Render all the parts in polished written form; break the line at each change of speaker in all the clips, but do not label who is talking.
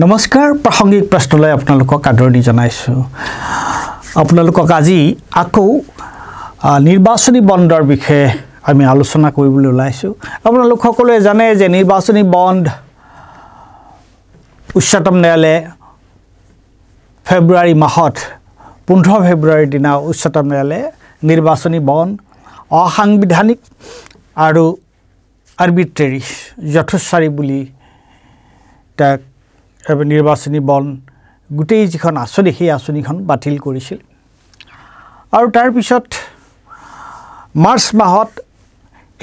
নমস্কাৰ প্ৰাসংগিক প্ৰশ্নলৈ আপোনালোকক আদৰণি জনাইছো আপোনালোকক আজি আকৌ নিৰ্বাচনী বণ্ডৰ বিষয়ে আমি আলোচনা কৰিবলৈ ওলাইছো আপোনালোক সকলোৱে জানে যে নিৰ্বাচনী বণ্ড উচ্চতম ন্যায়ালয়ে ফেব্ৰুৱাৰী মাহত 15 ফেব্ৰুৱাৰীৰ দিনা উচ্চতম ন্যায়ালয়ে নিৰ্বাচনী বণ্ড অসাংবিধানিক আৰু আৰ্বিট্ৰেৰী যথেচ্ছাৰী বুলি তাক নিৰ্বাচনী বণ্ড গোটেই যিখন আঁচনি সেই আঁচনিখন বাতিল কৰিছিল আৰু তাৰ পিছত মাৰ্চ মাহত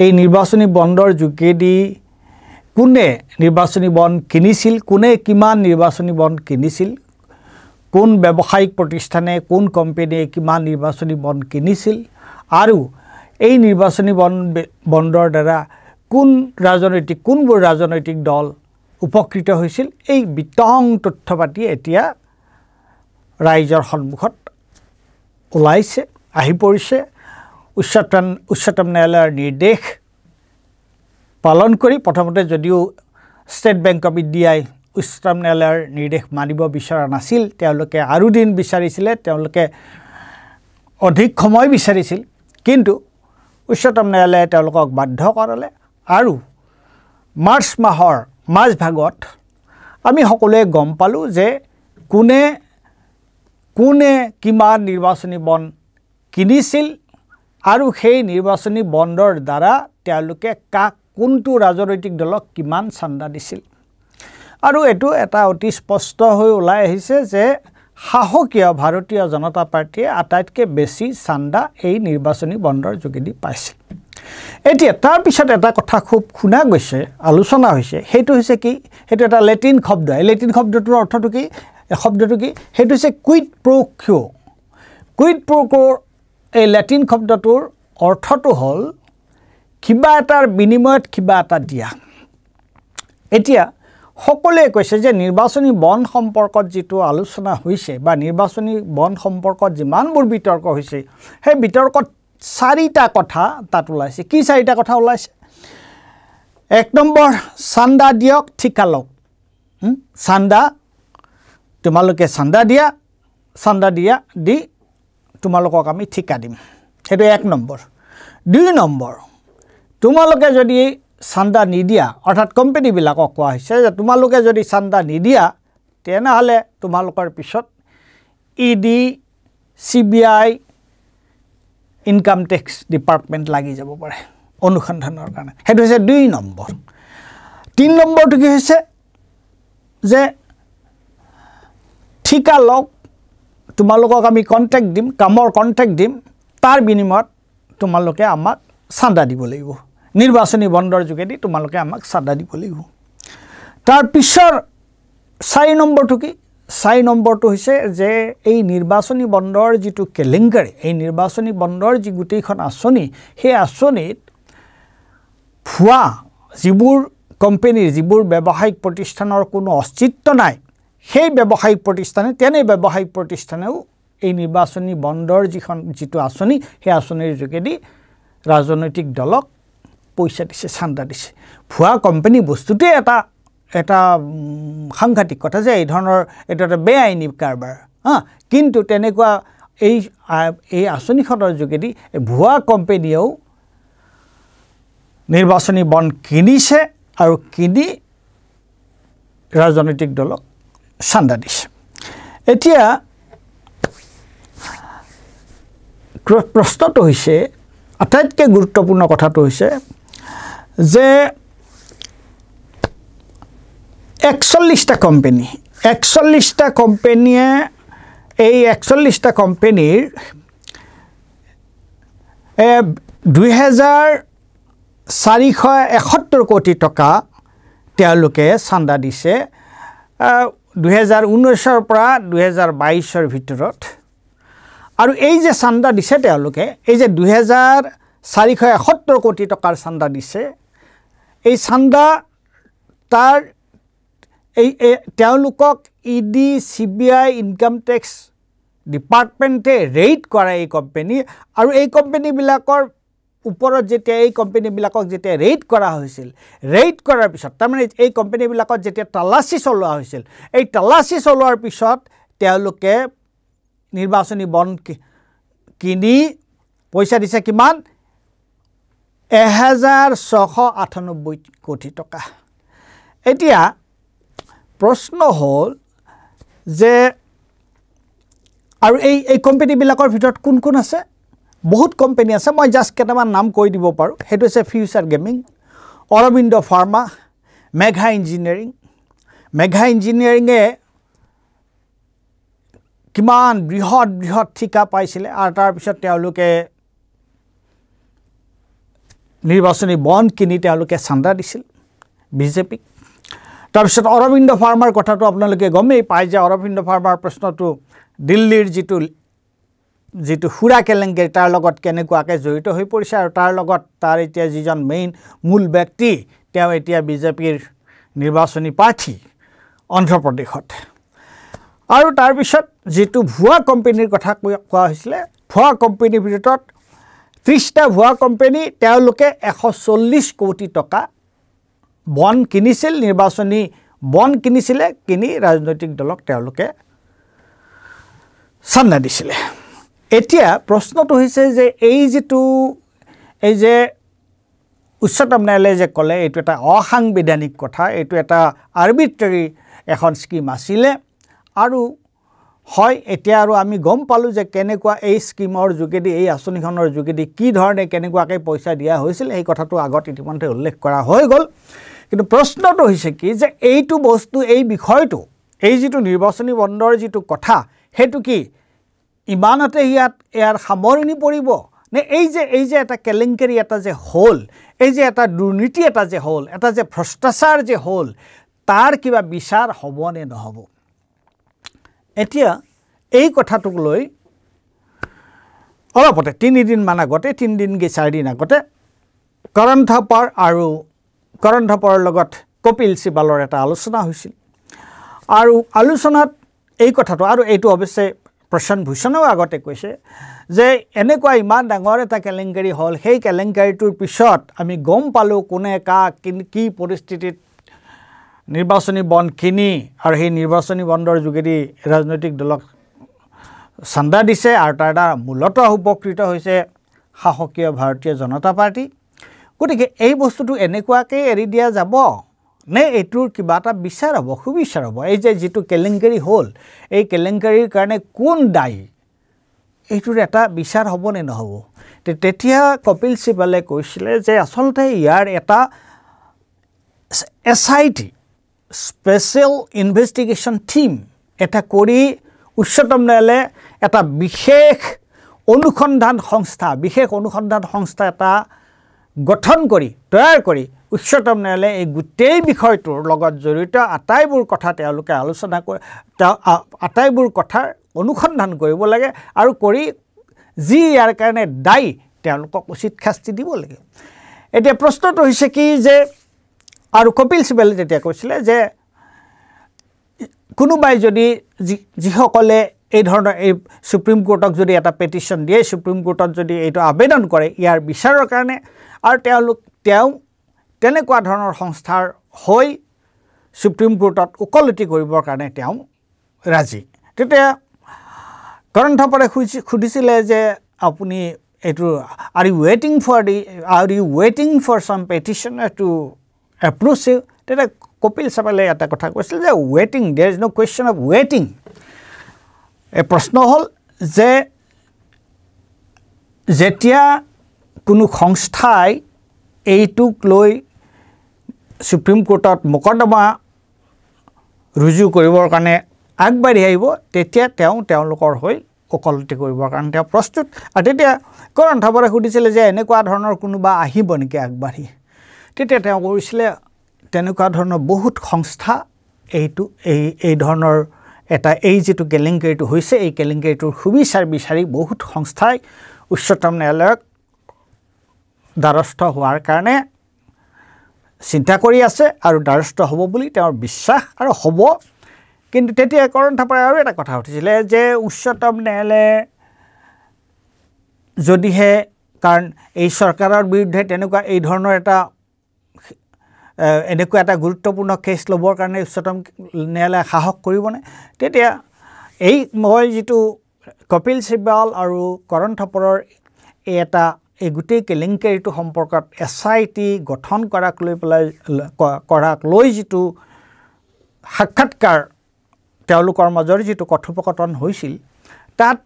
এই নিৰ্বাচনী বণ্ডৰ যোগেদি কোনে নিৰ্বাচনী বণ্ড কিনিছিল কোনে কিমান নিৰ্বাচনী বণ্ড কিনিছিল কোন ব্যৱসায়িক প্ৰতিষ্ঠানে কোন কোম্পানীয়ে কিমান নিৰ্বাচনী বণ্ড কিনিছিল আৰু এই নিৰ্বাচনী বণ্ডৰ দ্বাৰা কোনবোৰ ৰাজনৈতিক দল উপকৃত হৈছিল এই বিতং তথ্যপাতি এতিয়া ৰাইজৰ সন্মুখত ওলাইছে আহি পৰিছে উচ্চতম ন্যায়ালয়ৰ নিৰ্দেশ পালন কৰি প্ৰথমতে যদিও ষ্টেট বেংক অফ ইণ্ডিয়াই উচ্চতম ন্যায়ালয়ৰ নিৰ্দেশ মানিব বিচৰা নাছিল তেওঁলোকে আৰু দিন বিচাৰিছিলে তেওঁলোকে অধিক সময় বিচাৰিছিল কিন্তু উচ্চতম ন্যায়ালয়ে তেওঁলোকক বাধ্য কৰালে আৰু মাৰ্চ মাহৰ মাজভাগত আমি সকলোৱে গম পালো যে কোনে কিমান নিৰ্বাচনী বণ্ড কিনিছিল আৰু সেই নিৰ্বাচনী বণ্ডৰ দ্বাৰা তেওঁলোকে কোনটো ৰাজনৈতিক দলক কিমান চান্দা দিছিল আৰু এটো এটা অতি স্পষ্ট হৈ ওলাই আহিছে যে সাহকীয় ভাৰতীয় জনতা পাৰ্টিয়ে আটাইতকৈ বেছি চান্দা এই নিৰ্বাচনী বণ্ডৰ যোগেদি পাইছিল এতিয়া তাৰ পিছত এটা কথা খুব শুনা গৈছে আলোচনা হৈছে সেইটো হৈছে কি সেইটো এটা লেটিন শব্দ এই লেটিন শব্দটোৰ অৰ্থটো কি সেইটো হৈছে quid pro quo quid pro quo এই লেটিন শব্দটোৰ অৰ্থটো হ'ল কিবা এটাৰ বিনিময়ত কিবা এটা দিয়া এতিয়া সকলোৱে কৈছে যে নিৰ্বাচনী বণ্ড সম্পৰ্কত যিটো আলোচনা হৈছে বা নিৰ্বাচনী বণ্ড সম্পৰ্কত যিমানবোৰ বিতৰ্ক হৈছে সেই বিতৰ্কত চাৰিটা কথা তাত ওলাইছে কি চাৰিটা কথা ওলাইছে এক নম্বৰ চান্দা দিয়ক ঠিকা লওক চান্দা তোমালোকে চান্দা দিয়া দি তোমালোকক আমি ঠিকা দিম সেইটো এক নম্বৰ দুই নম্বৰ তোমালোকে যদি চান্দা নিদিয়া অৰ্থাৎ কোম্পানীবিলাকক কোৱা হৈছে যে তোমালোকে যদি চান্দা নিদিয়া তেনেহ'লে তোমালোকৰ পিছত ED CBI income tax department লাগি যাব পাৰে অনুসন্ধানৰ কাৰণে সেইটো হৈছে দুই নম্বৰ তিন নম্বৰটো কি হৈছে যে ঠিকা লওক তোমালোকক আমি কন্ট্ৰেক্ট দিম কামৰ কন্ট্ৰেক্ট দিম তাৰ বিনিময়ত তোমালোকে আমাক চান্দা দিব লাগিব নিৰ্বাচনী বণ্ডৰ যোগেদি তোমালোকে আমাক চান্দা দিব লাগিব তাৰ পিছৰ 4 নম্বৰটো কি 4 নম্বৰটো হৈছে যে এই নিৰ্বাচনী বণ্ডৰ যিটো কেলেংকাৰী এই নিৰ্বাচনী বণ্ডৰ যি গোটেইখন আঁচনি সেই আঁচনিত ভুৱা যিবোৰ কোম্পানীৰ যিবোৰ ব্যৱসায়িক প্ৰতিষ্ঠানৰ কোনো অস্তিত্ব নাই সেই ব্যৱসায়িক প্ৰতিষ্ঠানেও এই নিৰ্বাচনী বণ্ডৰ যিটো আঁচনি সেই আঁচনিৰ যোগেদি ৰাজনৈতিক দলক পইচা দিছে চান্দা দিছে ভুৱা কোম্পানী বস্তুটোৱে এটা সাংঘাতিক কথা যে এই ধৰণৰ এটা বেআইনী কাৰবাৰ কিন্তু তেনেকুৱা এই আঁচনিখনৰ যোগেদি ভুৱা কোম্পানীয়েও নিৰ্বাচনী বণ্ড কিনিছে আৰু কিনি ৰাজনৈতিক দলক চান্দা দিছে এতিয়া প্ৰশ্নটো হৈছে আটাইতকৈ গুৰুত্বপূৰ্ণ কথাটো হৈছে যে 41টা কোম্পানীয়ে এই 41টা কোম্পানীৰ 2471 কোটি টকা তেওঁলোকে চান্দা দিছে 2019ৰ পৰা 2022ৰ ভিতৰত আৰু এই যে চান্দা দিছে তেওঁলোকে এই যে 2471 কোটি টকাৰ চান্দা দিছে এই চান্দা তাৰ তেওঁলোকক ইডি CBI ইনকাম টেক্স ডিপাৰ্টমেণ্টে ৰেইড কৰা এই কোম্পানী আৰু এই কোম্পানীবিলাকৰ ওপৰত যেতিয়া এই কোম্পানীবিলাকক যেতিয়া ৰেইড কৰা হৈছিল ৰেইড কৰাৰ পিছত তাৰমানে এই কোম্পানীবিলাকত যেতিয়া তালাচী চলোৱা হৈছিল এই তালাচী চলোৱাৰ পিছত তেওঁলোকে নিৰ্বাচনী বণ্ড কিনি পইচা দিছে কিমান 1698 কোটি টকা এতিয়া প্ৰশ্ন হ'ল যে আৰু এই কোম্পানীবিলাকৰ ভিতৰত কোন কোন আছে বহুত কোম্পানী আছে মই জাস্ট কেইটামান নাম কৈ দিব পাৰোঁ সেইটো হৈছে future gaming Aurobindo pharma Megha ইঞ্জিনিয়াৰিঙে কিমান বৃহৎ ঠিকা পাইছিলে আৰু তাৰপিছত তেওঁলোকে নিৰ্বাচনী বণ্ড কিনি তেওঁলোকে চান্দা দিছিল বিজেপিক তাৰপিছত অৰবিন্দ ফাৰ্মাৰ কথাটো আপোনালোকে গমেই পায় যে অৰবিন্দ ফাৰ্মাৰ প্ৰশ্নটো দিল্লীৰ যিটো সুৰা কেলেংকাৰী তাৰ লগত কেনেকুৱাকৈ জড়িত হৈ পৰিছে আৰু তাৰ লগত তাৰ এতিয়া যিজন মূল ব্যক্তি তেওঁ এতিয়া বিজেপিৰ নিৰ্বাচনী প্ৰাৰ্থী অন্ধ্ৰপ্ৰদেশত আৰু তাৰপিছত যিটো ভুৱা কোম্পানীৰ কথা কোৱা হৈছিলে ভুৱা কোম্পানীৰ ভিতৰত 30টা ভুৱা কোম্পানী তেওঁলোকে 140 কোটি টকা বণ্ড কিনিছিল নিৰ্বাচনী বণ্ড কিনিছিলে কিনি ৰাজনৈতিক দলক তেওঁলোকে চান্দা দিছিলে এতিয়া প্ৰশ্নটো হৈছে যে এই যে উচ্চতম ন্যায়ালয়ে যে ক'লে এইটো এটা অসাংবিধানিক কথা এইটো এটা আৰ্বিট্ৰাৰী এখন স্কিম আছিলে আৰু হয় এতিয়া আৰু আমি গম পালোঁ যে কেনেকুৱা এই স্কিমৰ যোগেদি এই আঁচনিখনৰ যোগেদি কি ধৰণে কেনেকুৱাকৈ পইচা দিয়া হৈছিল এই কথাটো আগত ইতিমধ্যে উল্লেখ কৰা হৈ গ'ল কিন্তু প্ৰশ্নটো হৈছে কি যে এইটো বস্তু এই বিষয়টো এই যিটো নিৰ্বাচনী বণ্ডৰ যিটো কথা সেইটো কি ইমানতে ইয়াৰ সামৰণি পৰিব নে এই যে এটা কেলেংকাৰী এটা যে হ'ল এই যে এটা দুৰ্নীতি এটা যে হ'ল এটা যে ভ্ৰষ্টাচাৰ যে হ'ল তাৰ কিবা বিচাৰ হ'ব নে নহ'ব এতিয়া এই কথাটোক লৈ অলপতে 3 দিনমান আগতে 3 দিন কি 4 দিন আগতে কৰণ থাপাৰৰ লগত কপিল সিবালৰ এটা আলোচনা হৈছিল আৰু আলোচনাত এই কথাটো আৰু এইটো অৱশ্যে প্ৰশান্ত ভূষণেও আগতে কৈছে যে এনেকুৱা ইমান ডাঙৰ এটা কেলেংকাৰী হ'ল সেই কেলেংকাৰীটোৰ পিছত আমি গম পালোঁ কোনে কাক কি পৰিস্থিতিত নিৰ্বাচনী বণ্ড কিনি আৰু সেই নিৰ্বাচনী বণ্ডৰ যোগেদি ৰাজনৈতিক দলক চান্দা দিছে আৰু তাৰ দ্বাৰা মূলতঃ উপকৃত হৈছে শাসকীয় ভাৰতীয় জনতা পাৰ্টি গতিকে এই বস্তুটো এনেকুৱাকৈ এৰি দিয়া যাব নে এইটোৰ কিবা এটা বিচাৰ হ'ব সুবিচাৰ হ'ব এই যে যিটো কেলেংকাৰী হ'ল এই কেলেংকাৰীৰ কাৰণে কোন দায়ী এইটোৰ এটা বিচাৰ হ'ব নে নহ'ব তেতিয়া কপিল সিবালে কৈছিলে যে আচলতে ইয়াৰ এটা SIT স্পেচিয়েল ইনভেষ্টিগেশ্যন টীম এটা কৰি উচ্চতম ন্যায়ালয়ে এটা বিশেষ অনুসন্ধান সংস্থা এটা গঠন কৰি তৈয়াৰ কৰি উচ্চতম ন্যায়ালয়ে এই গোটেই বিষয়টোৰ লগত জড়িত আটাইবোৰ কথা তেওঁলোকে আলোচনা কৰি আটাইবোৰ কথাৰ অনুসন্ধান কৰিব লাগে আৰু কৰি যি ইয়াৰ কাৰণে দায়ী তেওঁলোকক উচিত শাস্তি দিব লাগে এতিয়া প্ৰশ্নটো হৈছে কি যে আৰু কপিল সিবালে তেতিয়া কৈছিলে যে কোনোবাই যদি যিসকলে এই ধৰণৰ এই সুপ্ৰিম কোৰ্টক যদি এটা পেটিশ্যন দিয়ে সুপ্ৰিম কোৰ্টত যদি এইটো আবেদন কৰে ইয়াৰ বিচাৰৰ কাৰণে আৰু তেওঁ তেনেকুৱা ধৰণৰ সংস্থাৰ হৈ সুপ্ৰিম কোৰ্টত ওকলতি কৰিবৰ কাৰণে তেওঁ ৰাজি তেতিয়া কৰণ থাপাৰে সুধিছিলে যে আপুনি এইটো R U ৱেটিং for sum পেটিশ্যনাৰ two approach U তেতিয়া কপিল সিবালে এটা কথা কৈছিল যে ৱেটিং there is no question of ৱেটিং এই প্ৰশ্ন হ'ল যে যেতিয়া কোনো সংস্থাই এইটোক লৈ সুপ্ৰিম কোৰ্টত মোকদ্দমা ৰুজু কৰিবৰ কাৰণে আগবাঢ়ি আহিব তেতিয়া তেওঁলোকৰ হৈ ওকলতি কৰিবৰ কাৰণে তেওঁ প্ৰস্তুত আৰু তেতিয়া কৰণ থাপাৰে সুধিছিলে যে এনেকুৱা ধৰণৰ কোনোবা আহিব নেকি আগবাঢ়ি তেতিয়া তেওঁ কৈছিলে তেনেকুৱা ধৰণৰ বহুত সংস্থা এই ধৰণৰ এটা এই যিটো কেলেংকাৰীটো হৈছে এই কেলেংকাৰীটোৰ সুবিচাৰ বিচাৰি বহুত সংস্থাই উচ্চতম ন্যায়ালয়ক দ্বাৰস্থ হোৱাৰ কাৰণে চিন্তা কৰি আছে আৰু দ্বাৰস্থ হ'ব বুলি তেওঁৰ বিশ্বাস আৰু হ'ব কিন্তু তেতিয়া কৰণ থাপাৰে আৰু এটা কথা উঠিছিলে যে উচ্চতম ন্যায়ালয়ে যদিহে কাৰণ এই চৰকাৰৰ বিৰুদ্ধে তেনেকুৱা এই ধৰণৰ এনেকুৱা এটা গুৰুত্বপূৰ্ণ কেছ ল'বৰ কাৰণে উচ্চতম ন্যায়ালয়ে সাহস কৰিবনে তেতিয়া মই যিটো কপিল সিব্বাল আৰু কৰণ থাপৰৰ এই গোটেই কেলেংকাৰীটো সম্পৰ্কত SIT গঠন কৰাক লৈ যিটো সাক্ষাৎকাৰ তেওঁলোকৰ মাজৰ যিটো কথোপকথন হৈছিল তাত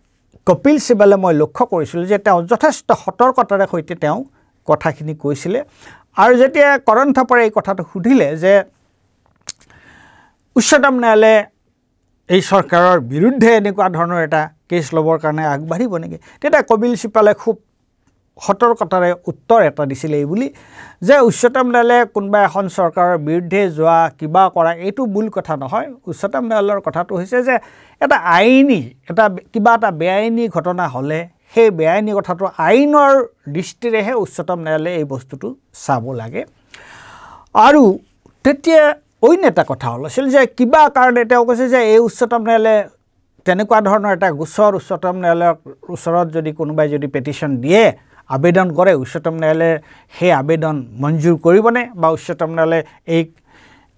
কপিল সিব্বালে মই লক্ষ্য কৰিছিলোঁ যে তেওঁ যথেষ্ট সতৰ্কতাৰে সৈতে তেওঁ কথাখিনি কৈছিলে আৰু যেতিয়া কৰণ থাপৰে এই কথাটো সুধিলে যে উচ্চতম ন্যায়ালয়ে এই চৰকাৰৰ বিৰুদ্ধে এনেকুৱা ধৰণৰ এটা কেছ ল'বৰ কাৰণে আগবাঢ়িব নেকি তেতিয়া কপিল সিব্বালে খুব সতৰ্কতাৰে উত্তৰ এটা দিছিলে এই বুলি যে উচ্চতম ন্যায়ালয়ে কোনোবা এখন চৰকাৰৰ বিৰুদ্ধে যোৱা কিবা কৰা এইটো মূল কথা নহয় উচ্চতম ন্যায়ালয়ৰ কথাটো হৈছে যে এটা কিবা এটা বেআইনী ঘটনা হ'লে সেই বেআইনী কথাটো আইনৰ দৃষ্টিৰেহে উচ্চতম ন্যায়ালয়ে এই বস্তুটো চাব লাগে আৰু তেতিয়া অন্য এটা কথা ওলাইছিল যে কিবা কাৰণে তেওঁ কৈছে যে এই উচ্চতম ন্যায়ালয়ে তেনেকুৱা ধৰণৰ এটা গোচৰ উচ্চতম ন্যায়ালয়ৰ ওচৰত যদি কোনোবাই যদি পেটিশ্যন দিয়ে আবেদন কৰে উচ্চতম ন্যায়ালয়ে সেই আবেদন মঞ্জুৰ কৰিবনে বা উচ্চতম ন্যায়ালয়ে এই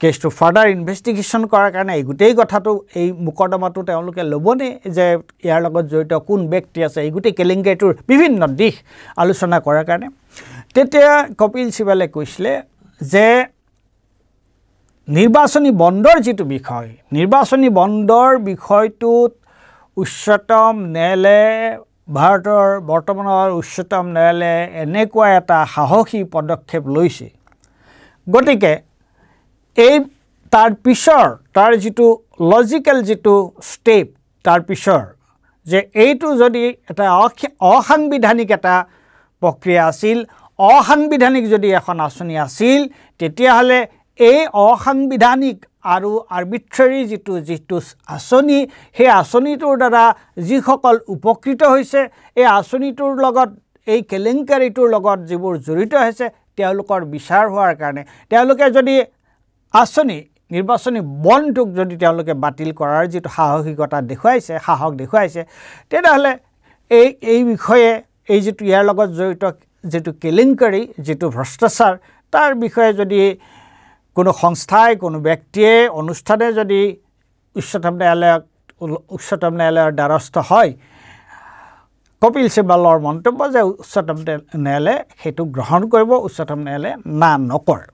কেছটো ফাৰ্ডাৰ ইনভেষ্টিগেশ্যন কৰাৰ কাৰণে এই গোটেই কথাটো এই মোকৰ্দমাটো তেওঁলোকে ল'বনে যে ইয়াৰ লগত জড়িত কোন ব্যক্তি আছে এই গোটেই কেলেংকাৰীটোৰ বিভিন্ন দিশ আলোচনা কৰাৰ কাৰণে তেতিয়া কপিল সিব্বালে কৈছিলে যে নিৰ্বাচনী বণ্ডৰ যিটো বিষয় নিৰ্বাচনী বণ্ডৰ বিষয়টোত উচ্চতম ন্যায়ালয়ে ভাৰতৰ বৰ্তমানৰ উচ্চতম ন্যায়ালয়ে এনেকুৱা এটা সাহসী পদক্ষেপ লৈছে গতিকে তাৰ পিছৰ তাৰ যিটো লজিকেল যিটো ষ্টেপ তাৰ পিছৰ যে এইটো যদি এটা অসাংবিধানিক এটা প্ৰক্ৰিয়া আছিল অসাংবিধানিক যদি এখন আঁচনি আছিল তেতিয়াহ'লে এই অসাংবিধানিক আৰু আৰ্বিট্ৰেৰী যিটো আঁচনি সেই আঁচনিটোৰ দ্বাৰা যিসকল উপকৃত হৈছে এই আঁচনিটোৰ লগত এই কেলেংকাৰীটোৰ লগত যিবোৰ জড়িত হৈছে তেওঁলোকৰ বিচাৰ হোৱাৰ কাৰণে তেওঁলোকে যদি নিৰ্বাচনী বণ্ডটোক যদি তেওঁলোকে বাতিল কৰাৰ যিটো সাহস দেখুৱাইছে তেতিয়াহ'লে এই বিষয়ে এই যিটো ইয়াৰ লগত জড়িত যিটো কেলেংকাৰী যিটো ভ্ৰষ্টাচাৰ তাৰ বিষয়ে যদি কোনো সংস্থাই কোনো ব্যক্তিয়ে অনুষ্ঠানে যদি উচ্চতম ন্যায়ালয়ৰ দ্বাৰস্থ হয় কপিল সিব্বালৰ মন্তব্য যে উচ্চতম ন্যায়ালয়ে সেইটো গ্ৰহণ কৰিব উচ্চতম ন্যায়ালয়ে না নকৰে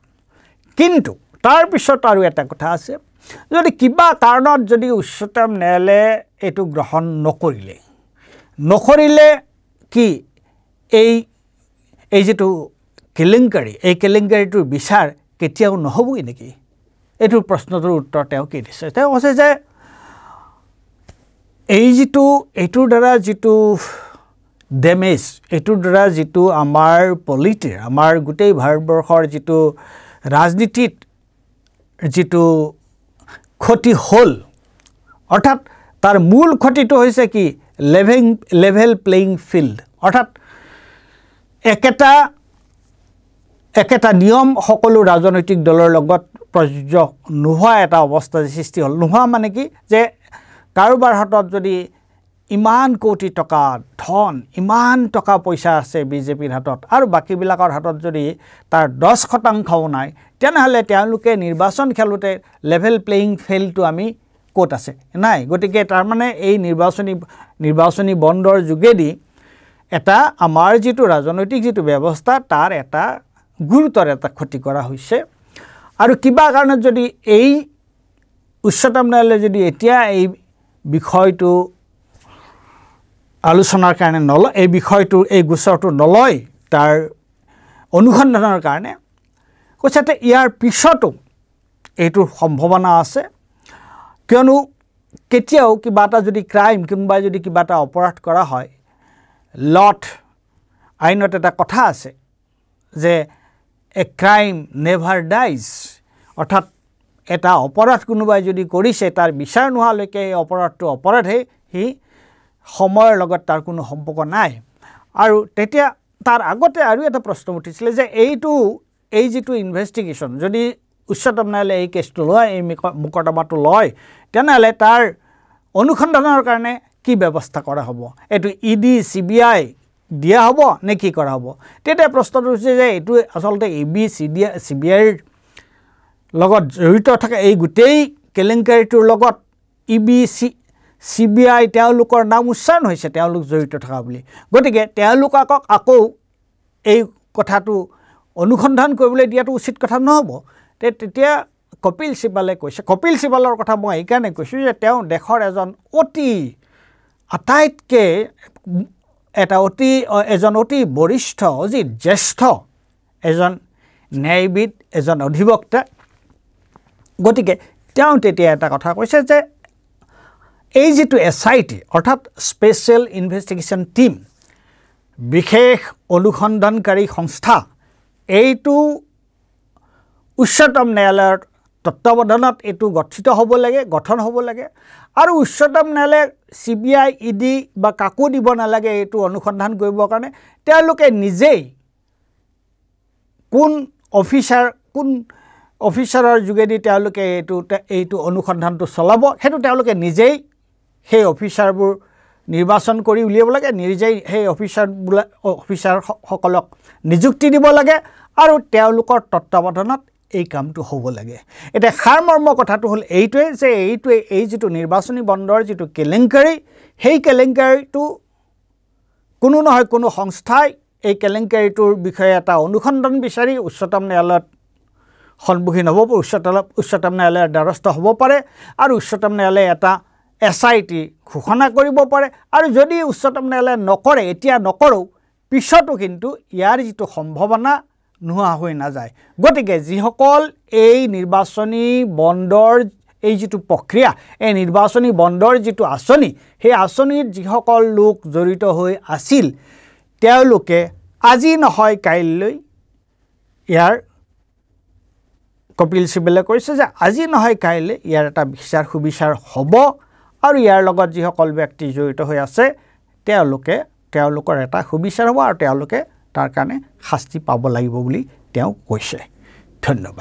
কিন্তু তাৰ পিছত আৰু এটা কথা আছে যদি কিবা কাৰণত যদি উচ্চতম ন্যায়ালয়ে এইটো গ্ৰহণ নকৰিলে কি এই যিটো কেলেংকাৰী এই কেলেংকাৰীটোৰ বিচাৰ কেতিয়াও নহ'বই নেকি এইটোৰ প্ৰশ্নটোৰ উত্তৰ তেওঁ কি দিছে তেওঁ কৈছে যে এইটোৰ দ্বাৰা যিটো ডেমেজ এইটোৰ দ্বাৰা যিটো আমাৰ আমাৰ গোটেই ভাৰতবৰ্ষৰ যিটো ৰাজনীতিত যিটো ক্ষতি হ'ল অৰ্থাৎ তাৰ মূল ক্ষতিটো হৈছে কি লেভেল প্লেইং ফিল্ড অৰ্থাৎ একেটা নিয়ম সকলো ৰাজনৈতিক দলৰ লগত প্ৰযোজ্য নোহোৱা এটা অৱস্থা সৃষ্টি হ'ল নোহোৱা মানে কি যে কাৰোবাৰ হাতত যদি ইমান কোটি টকা ধন ইমান টকা পইচা আছে বিজেপিৰ হাতত আৰু বাকীবিলাকৰ হাতত যদি তাৰ 10% নাই তেনেহ'লে তেওঁলোকে নিৰ্বাচন খেলোতে লেভেল প্লেইং ফিল্ডটো আমি ক'ত আছে নাই গতিকে তাৰমানে এই নিৰ্বাচনী বণ্ডৰ যোগেদি এটা আমাৰ যিটো ৰাজনৈতিক যিটো ব্যৱস্থা তাৰ এটা গুৰুতৰ এটা ক্ষতি কৰা হৈছে আৰু কিবা কাৰণত যদি এই উচ্চতম ন্যায়ালয়ে যদি এতিয়া এই বিষয়টো আলোচনাৰ কাৰণে নলয় এই গোচৰটো নলয় তাৰ অনুসন্ধানৰ কাৰণে কৈছে ইয়াৰ পিছতো এইটোৰ সম্ভাৱনা আছে কিয়নো কেতিয়াও কিবা এটা যদি ক্ৰাইম কোনোবাই যদি কিবা এটা অপৰাধ কৰা হয় আইনত এটা কথা আছে যে এ ক্ৰাইম নেভাৰ ডাইজ অৰ্থাৎ এটা অপৰাধ কোনোবাই যদি কৰিছে তাৰ বিচাৰ নোহোৱালৈকে এই অপৰাধটো অপৰাধেই সি সময়ৰ লগত তাৰ কোনো সম্পৰ্ক নাই আৰু তেতিয়া তাৰ আগতে আৰু এটা প্ৰশ্ন উঠিছিলে যে এই যিটো ইনভেষ্টিগেশ্যন যদি উচ্চতম ন্যায়ালয়ে এই কেছটো লয় এই মোকৰ্দমাটো লয় তেনেহ'লে তাৰ অনুসন্ধানৰ কাৰণে কি ব্যৱস্থা কৰা হ'ব এইটো ED CBI দিয়া হ'ব নে কি কৰা হ'ব তেতিয়া প্ৰশ্নটো হৈছে যে এইটো আচলতে CBI লগত জড়িত থাকে এই গোটেই কেলেংকাৰীটোৰ লগত CBI তেওঁলোকৰ নাম উচ্চাৰণ হৈছে তেওঁলোক জড়িত থকা বুলি গতিকে তেওঁলোকক আকৌ এই কথাটো অনুসন্ধান কৰিবলৈ দিয়াটো উচিত কথা নহ'ব তেতিয়া কপিল সিবালে কৈছে কপিল সিবালৰ কথা মই এইকাৰণে কৈছোঁ যে তেওঁ দেশৰ এজন অতি বৰিষ্ঠ অতি জ্যেষ্ঠ এজন ন্যায়বিদ এজন অধিবক্তা গতিকে তেওঁ তেতিয়া এটা কথা কৈছে যে এই যিটো SIT অৰ্থাৎ স্পেচিয়েল ইনভেষ্টিগেশ্যন টিম বিশেষ অনুসন্ধানকাৰী সংস্থা এইটো উচ্চতম ন্যায়ালয়ৰ তত্ত্বাৱধানত এইটো গঠন হ'ব লাগে আৰু উচ্চতম ন্যায়ালয়ে CBI ED বা কাকো দিব নালাগে এইটো অনুসন্ধান কৰিবৰ কাৰণে তেওঁলোকে নিজেই কোন অফিচাৰৰ যোগেদি তেওঁলোকে এইটো অনুসন্ধানটো চলাব সেইটো তেওঁলোকে নিজেই সেই অফিচাৰবোৰ নিৰ্বাচন কৰি উলিয়াব লাগে নিজেই সেই অফিচাৰসকলক নিযুক্তি দিব লাগে আৰু তেওঁলোকৰ তত্ত্বাৱধানত এই কামটো হ'ব লাগে এটা সাৰমৰ্ম কথাটো হ'ল এইটোৱে যে এই যিটো নিৰ্বাচনী বণ্ডৰ যিটো কেলেংকাৰী সেই কেলেংকাৰীটো কোনো নহয় কোনো সংস্থাই এই কেলেংকাৰীটোৰ বিষয়ে এটা অনুসন্ধান বিচাৰি উচ্চতম ন্যায়ালয়ত সন্মুখীন হ'ব উচ্চতম ন্যায়ালয়ৰ দ্বাৰস্থ হ'ব পাৰে আৰু উচ্চতম ন্যায়ালয়ে এটা SIT ঘোষণা কৰিব পাৰে আৰু যদি উচ্চতম ন্যায়ালয়ে নকৰে এতিয়া নকৰো পিছতো কিন্তু ইয়াৰ যিটো সম্ভাৱনা নোহোৱা হৈ নাযায় গতিকে যিসকল এই নিৰ্বাচনী বণ্ডৰ এই যিটো প্ৰক্ৰিয়া এই নিৰ্বাচনী বণ্ডৰ যিটো আঁচনি সেই আঁচনিৰ যিসকল লোক জড়িত হৈ আছিল তেওঁলোকে আজি নহয় কাইলৈ ইয়াৰ কপিল সিবালে কৈছে যে আজি নহয় কাইলৈ ইয়াৰ এটা বিচাৰ সুবিচাৰ হ'ব আৰু ইয়াৰ লগত যিসকল ব্যক্তি জড়িত হৈ আছে তেওঁলোকৰ এটা সুবিচাৰ হ'ব আৰু তেওঁলোকে তাৰ কাৰণে শাস্তি পাব লাগিব বুলি তেওঁ কৈছে ধন্যবাদ